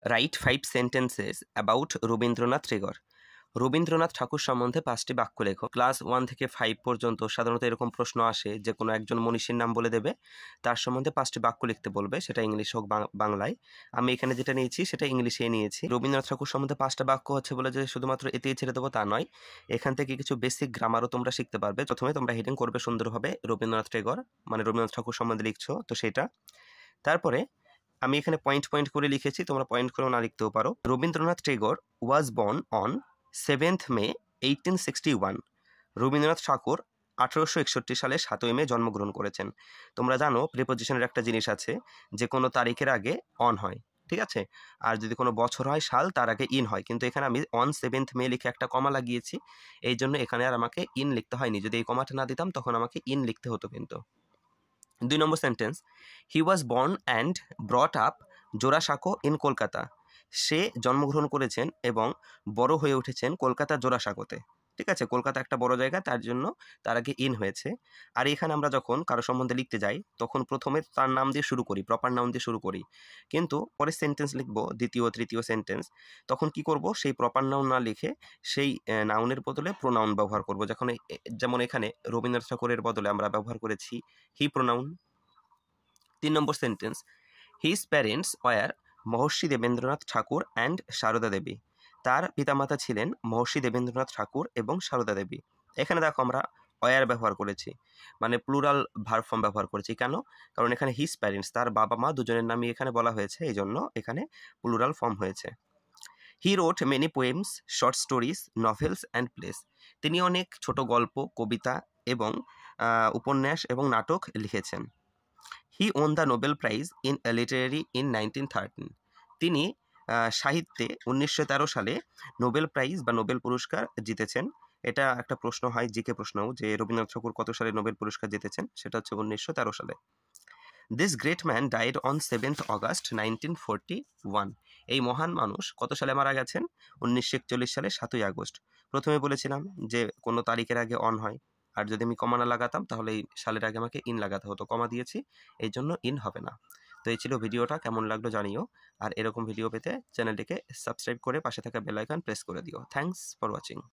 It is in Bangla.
Right 5 sentences about Rabindranath Tagore. Rabindranath Thakur সম্বন্ধে 5টি বাক্য লেখো। ক্লাস 1 থেকে 5 পর্যন্ত সাধারণত এরকম প্রশ্ন আসে যে কোনো একজন মনীষীর নাম বলে দেবে, তার সম্বন্ধে 5টি বাক্য লিখতে বলবে, সেটা ইংলিশ হোক বাংলায়। আমি এখানে যেটা নিয়েছি সেটা ইংলিশে নিয়েছি। রবীন্দ্রনাথ ঠাকুর সম্বন্ধে 5টা বাক্য হচ্ছে বলে যে শুধুমাত্র এতেই ছেড়ে দেবো তা নয়, এখান থেকে কিছু বেসিক গ্রামারও তোমরা শিখতে পারবে। প্রথমে তোমরা হেডিং করবে সুন্দরভাবে রবীন্দ্রনাথ টেগর, মানে রবীন্দ্রনাথ ঠাকুর সম্বন্ধে লিখছো তো সেটা। তারপরে আমি এখানে পয়েন্ট পয়েন্ট করে লিখেছি, তোমরা পয়েন্ট করেও না লিখতেও পারো। Rabindranath Tagore was born on 7th May 1861। Rabindranath Thakur 1861 সালে 7ই মে জন্মগ্রহণ করেছেন। তোমরা জানো প্রিপোজিশনের একটা জিনিস আছে, যে কোনো তারিখের আগে অন হয়, ঠিক আছে, আর যদি কোনো বছর হয় সাল তার আগে ইন হয়, কিন্তু এখানে আমি অন 7th May লিখে একটা কমা লাগিয়েছি, এই জন্য এখানে আর আমাকে ইন লিখতে হয়নি। যদি এই কমাটা না দিতাম তখন আমাকে ইন লিখতে হতো। কিন্তু 2 নম্বর sentence, he was born and brought up Jorasanko in Kolkata. সে জন্মগ্রহণ করেছেন এবং বড় হয়ে উঠেছেন কলকাতা জোড়াসাঁকোতে, ঠিক আছে, কলকাতা একটা বড় জায়গা, তার জন্য তার আগে ইন হয়েছে। আর এখানে আমরা যখন কারো সম্বন্ধে লিখতে যাই তখন প্রথমে তার নাম দিয়ে শুরু করি, প্রপার নাউন দিয়ে শুরু করি, কিন্তু পরে সেন্টেন্স লিখবো দ্বিতীয় তৃতীয় সেন্টেন্স, তখন কি করব, সেই প্রপার নাউন না লিখে সেই নাউনের বদলে প্রোনাউন ব্যবহার করব। যেমন এখানে রবীন্দ্রনাথ ঠাকুরের বদলে আমরা ব্যবহার করেছি হি প্রোনাউন। 3 নম্বর sentence, his parents were Maharshi Debendranath Thakur and Sarada Devi. তার পিতামাতা ছিলেন মহর্ষি দেবেন্দ্রনাথ ঠাকুর এবং সারদা দেবী। এখানে দেখো আমরা ওয়ার ব্যবহার করেছি, মানে প্লুরাল ভার্ব ফর্ম ব্যবহার করেছি। কেন? কারণ এখানে হিজ প্যারেন্টস, তার বাবা মা দুজনের নামই এখানে বলা হয়েছে, এই জন্য এখানে প্লুরাল ফর্ম হয়েছে। He wrote many poems, short stories, novels and plays. তিনি অনেক ছোট গল্প, কবিতা এবং উপন্যাস এবং নাটক লিখেছেন। He won the Nobel prize in literary in 1913। তিনি সাহিত্যে 1913 সালে নোবেল প্রাইজ বা নোবেল পুরস্কার জিতেছেন। এটা একটা প্রশ্ন হয়, জিকে প্রশ্নও, যে রবীন্দ্রনাথ ঠাকুর কত সালে নোবেল পুরস্কার জিতেছেন, সেটা হচ্ছে 1913 সালে। This great man died on 7th August 1941। এই মহান মানুষ কত সালে মারা গেছেন? 1941 সালে 7ই আগস্ট। প্রথমে বলেছিলাম যে কোনো তারিখের আগে অন হয়, আর যদি আমি কমা না লাগাতাম তাহলে এই সালের আগে আমাকে ইন লাগাতে হতো, কমা দিয়েছি এই জন্য ইন হবে না। তো এই ছিল ভিডিওটা, কেমন লাগলো জানিও, আর এরকম ভিডিও পেতে চ্যানেলটিকে সাবস্ক্রাইব করে পাশে থাকা বেল আইকন প্রেস করে দিও। Thanks for watching.